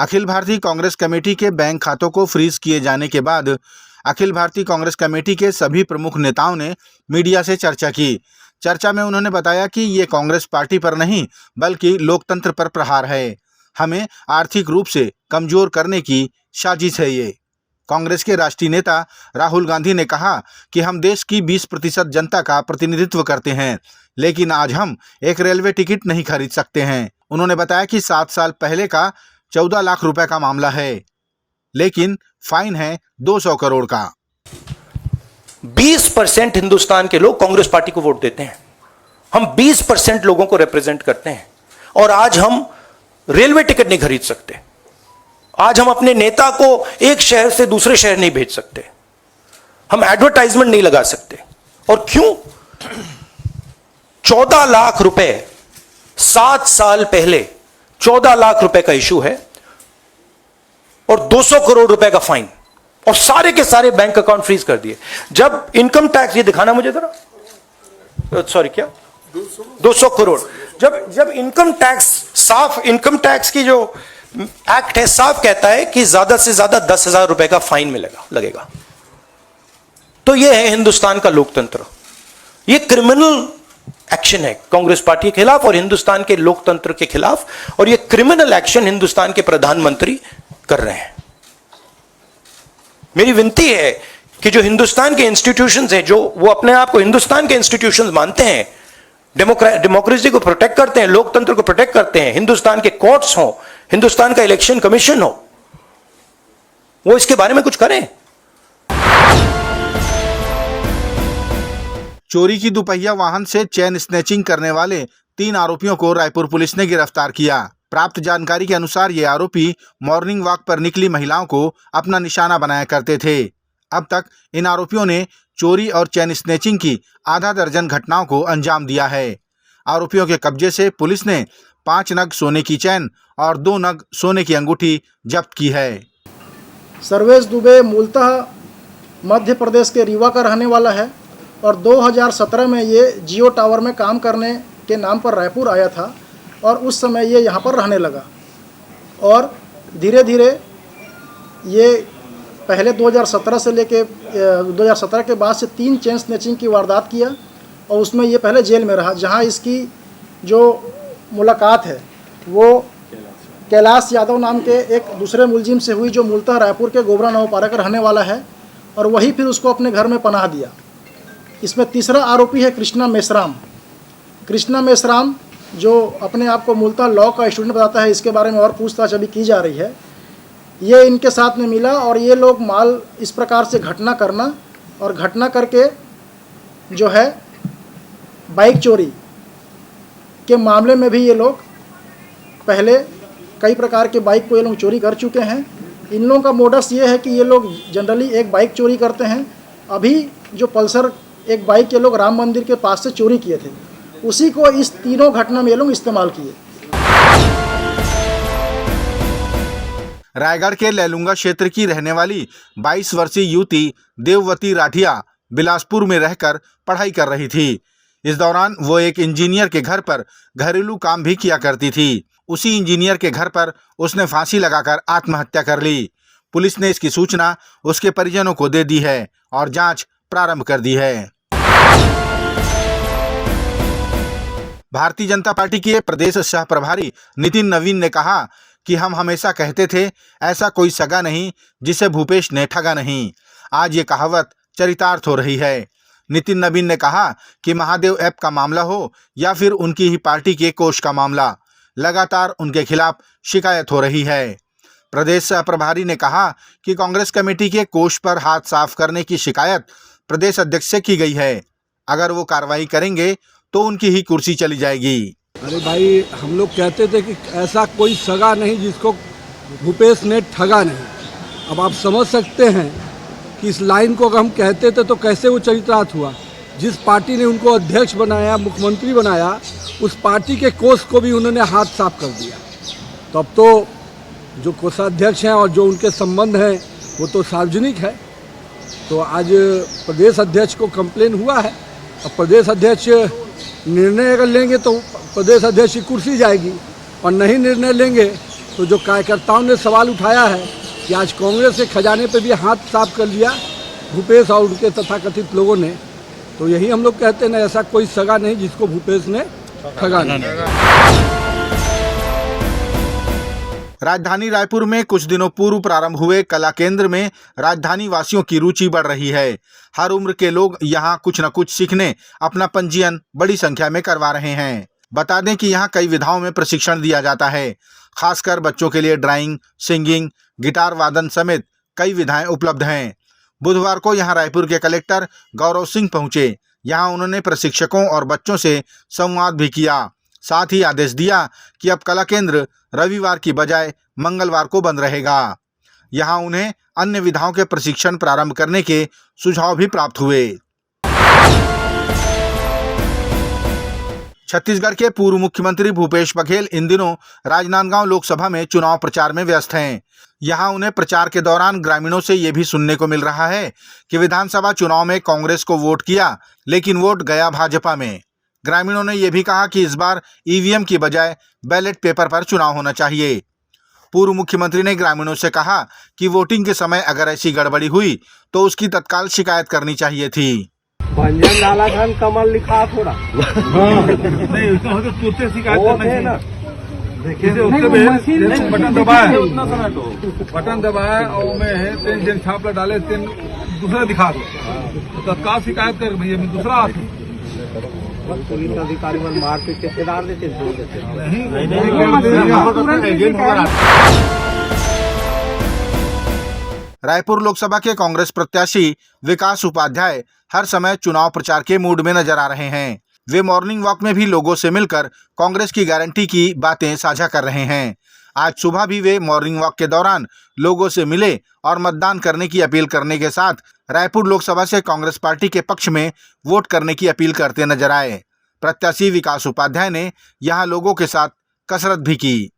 Akhil Bharatiya Congress committee के bank खातों को फ्रीज किए जाने के बाद अखिल भारतीय कांग्रेस कमेटी के सभी प्रमुख नेताओं ने मीडिया से चर्चा की। चर्चा में उन्होंने बताया कि ये कांग्रेस पार्टी पर नहीं बल्कि लोकतंत्र पर प्रहार है। हमें आर्थिक रूप से कमजोर करने की साजिश है ये। कांग्रेस के राष्ट्रीय नेता राहुल गांधी ने कहा कि हम देश की 20% जनता का प्रतिनिधित्व करते हैं, लेकिन आज हम एक रेलवे टिकट नहीं खरीद सकते हैं। उन्होंने बताया कि 7 साल पहले का 14 लाख रुपए का मामला है, लेकिन फाइन है 200 करोड़ का। 20% हिंदुस्तान के लोग कांग्रेस पार्टी को वोट देते हैं। हम 20% लोगों को रिप्रेजेंट करते हैं और आज हम रेलवे टिकट नहीं खरीद सकते। आज हम अपने नेता को एक शहर से दूसरे शहर नहीं भेज सकते। हम एडवर्टाइजमेंट नहीं लगा सकते। और क्यों? 14 लाख रुपए 7 साल पहले 14 लाख रुपए का इशू है और 200 करोड़ रुपए का फाइन और सारे के सारे बैंक अकाउंट फ्रीज कर दिए। जब इनकम टैक्स, ये दिखाना मुझे जरा, सॉरी क्या 200 करोड़, जब इनकम टैक्स, साफ इनकम टैक्स की जो एक्ट है साफ कहता है कि ज्यादा से ज्यादा 10,000 रुपए का फाइन लगेगा। तो यह है हिंदुस्तान का लोकतंत्र। यह क्रिमिनल एक्शन है कांग्रेस पार्टी के खिलाफ और हिंदुस्तान के लोकतंत्र के खिलाफ, और यह क्रिमिनल एक्शन हिंदुस्तान के प्रधानमंत्री कर रहे हैं। मेरी विनती है कि जो हिंदुस्तान के इंस्टीट्यूशंस हैं, जो वो अपने आप को हिंदुस्तान के इंस्टीट्यूशंस मानते हैं, डेमोक्रेसी को प्रोटेक्ट करते हैं, लोकतंत्र को प्रोटेक्ट करते हैं, हिंदुस्तान के कोर्ट्स हो, हिंदुस्तान का इलेक्शन कमीशन हो, वो इसके बारे में कुछ करें। चोरी की दुपहिया वाहन से चेन स्नैचिंग करने वाले 3 आरोपियों को रायपुर पुलिस ने गिरफ्तार किया। प्राप्त जानकारी के अनुसार ये आरोपी मॉर्निंग वॉक पर निकली महिलाओं को अपना निशाना बनाया करते थे। अब तक इन आरोपियों ने चोरी और चेन स्नैचिंग की आधा दर्जन घटनाओं को अंजाम दिया है। आरोपियों के कब्जे से पुलिस ने 5 नग सोने की चैन और 2 नग सोने की अंगूठी जब्त की है। सर्वेश दुबे मूलतः मध्य प्रदेश के रीवा का रहने वाला है और 2017 में ये जियो टावर में काम करने के नाम पर रायपुर आया था और उस समय ये यहाँ पर रहने लगा और धीरे धीरे ये पहले 2017 से लेके 2017 के बाद से 3 चेन स्नैचिंग की वारदात किया और उसमें ये पहले जेल में रहा, जहाँ इसकी जो मुलाकात है वो कैलाश यादव नाम के एक दूसरे मुलजिम से हुई, जो मूलतः रायपुर के गोबरा नवपारा का रहने वाला है, और वही फिर उसको अपने घर में पनाह दिया। इसमें तीसरा आरोपी है कृष्णा मेश्राम। कृष्णा मेश्राम जो अपने आप को मूलतः लॉ का स्टूडेंट बताता है, इसके बारे में और पूछताछ अभी की जा रही है। ये इनके साथ में मिला और ये लोग माल इस प्रकार से घटना करना और घटना करके जो है बाइक चोरी के मामले में भी ये लोग पहले कई प्रकार के बाइक को ये लोग चोरी कर चुके हैं। इन लोगों का मोडस ये है कि ये लोग जनरली एक बाइक चोरी करते हैं। अभी जो पल्सर एक बाइक ये लोग राम मंदिर के पास से चोरी किए थे, उसी को इस तीनों घटना में ये लोग इस्तेमाल किए। रायगढ़ के लैलूंगा क्षेत्र की रहने वाली 22 वर्षीय युवती देववती राठिया बिलासपुर में रहकर पढ़ाई कर रही थी। इस दौरान वो एक इंजीनियर के घर पर घरेलू काम भी किया करती थी। उसी इंजीनियर के घर पर उसने फांसी लगाकर आत्महत्या कर ली। पुलिस ने इसकी सूचना उसके परिजनों को दे दी है और जांच प्रारंभ कर दी है। भारतीय जनता पार्टी के प्रदेश सह प्रभारी नितिन नवीन ने कहा कि हम हमेशा कहते थे, ऐसा कोई सगा नहीं जिसे भूपेश ने ठगा नहीं। आज ये कहावत चरितार्थ हो रही है। नितिन नवीन ने कहा कि महादेव ऐप का मामला हो या फिर उनकी ही पार्टी के कोष का मामला, लगातार उनके खिलाफ शिकायत हो रही है। प्रदेश सह प्रभारी ने कहा कि कांग्रेस कमेटी के कोष पर हाथ साफ करने की शिकायत प्रदेश अध्यक्ष से की गई है। अगर वो कार्रवाई करेंगे तो उनकी ही कुर्सी चली जाएगी। अरे भाई, हम लोग कहते थे कि ऐसा कोई सगा नहीं जिसको भूपेश ने ठगा नहीं। अब आप समझ सकते हैं कि इस लाइन को अगर हम कहते थे तो कैसे वो चरितार्थ हुआ। जिस पार्टी ने उनको अध्यक्ष बनाया, मुख्यमंत्री बनाया, उस पार्टी के कोष को भी उन्होंने हाथ साफ कर दिया। तो अब तो जो कोषाध्यक्ष हैं और जो उनके संबंध हैं वो तो सार्वजनिक है। तो आज प्रदेश अध्यक्ष को कंप्लेन हुआ है। अब प्रदेश अध्यक्ष निर्णय अगर लेंगे तो प्रदेश अध्यक्ष की कुर्सी जाएगी, और नहीं निर्णय लेंगे तो जो कार्यकर्ताओं ने सवाल उठाया है कि आज कांग्रेस के खजाने पे भी हाथ साफ कर लिया भूपेश और उनके तथाकथित लोगों ने, तो यही हम लोग कहते हैं ना, ऐसा कोई सगा नहीं जिसको भूपेश ने ठगा नहीं। राजधानी रायपुर में कुछ दिनों पूर्व प्रारंभ हुए कला केंद्र में राजधानी वासियों की रुचि बढ़ रही है। हर उम्र के लोग यहां कुछ न कुछ सीखने अपना पंजीयन बड़ी संख्या में करवा रहे हैं। बता दें कि यहां कई विधाओं में प्रशिक्षण दिया जाता है। खासकर बच्चों के लिए ड्राइंग, सिंगिंग, गिटार वादन समेत कई विधाएं उपलब्ध हैं। बुधवार को यहां रायपुर के कलेक्टर गौरव सिंह पहुंचे। यहां उन्होंने प्रशिक्षकों और बच्चों से संवाद भी किया। साथ ही आदेश दिया कि अब कला केंद्र रविवार की बजाय मंगलवार को बंद रहेगा। यहां उन्हें अन्य विधाओं के प्रशिक्षण प्रारंभ करने के सुझाव भी प्राप्त हुए। छत्तीसगढ़ के पूर्व मुख्यमंत्री भूपेश बघेल इन दिनों राजनांदगांव लोकसभा में चुनाव प्रचार में व्यस्त हैं। यहां उन्हें प्रचार के दौरान ग्रामीणों से ये भी सुनने को मिल रहा है कि विधानसभा चुनाव में कांग्रेस को वोट किया, लेकिन वोट गया भाजपा में। ग्रामीणों ने यह भी कहा कि इस बार ईवीएम की बजाय बैलेट पेपर पर चुनाव होना चाहिए। पूर्व मुख्यमंत्री ने ग्रामीणों से कहा कि वोटिंग के समय अगर ऐसी गड़बड़ी हुई तो उसकी तत्काल शिकायत करनी चाहिए थी। भंजन डाला था, कमल लिखा थोड़ा नहीं उसका हो तो तुरंत शिकायत करना चाहिए ना। देखिए उसके बटन दबाया बटन दबाया और में है तीन जन छाप डाले, तीन दूसरा दिखा दो तो तत्काल शिकायत कर भैया मैं दूसरा आती पुलिस अधिकारी मन मार के ठेकेदार देते रायपुर लोकसभा के कांग्रेस प्रत्याशी विकास उपाध्याय हर समय चुनाव प्रचार के मूड में नजर आ रहे हैं। वे मॉर्निंग वॉक में भी लोगों से मिलकर कांग्रेस की गारंटी की बातें साझा कर रहे हैं। आज सुबह भी वे मॉर्निंग वॉक के दौरान लोगों से मिले और मतदान करने की अपील करने के साथ रायपुर लोकसभा से कांग्रेस पार्टी के पक्ष में वोट करने की अपील करते नजर आए। प्रत्याशी विकास उपाध्याय ने यहां लोगों के साथ कसरत भी की।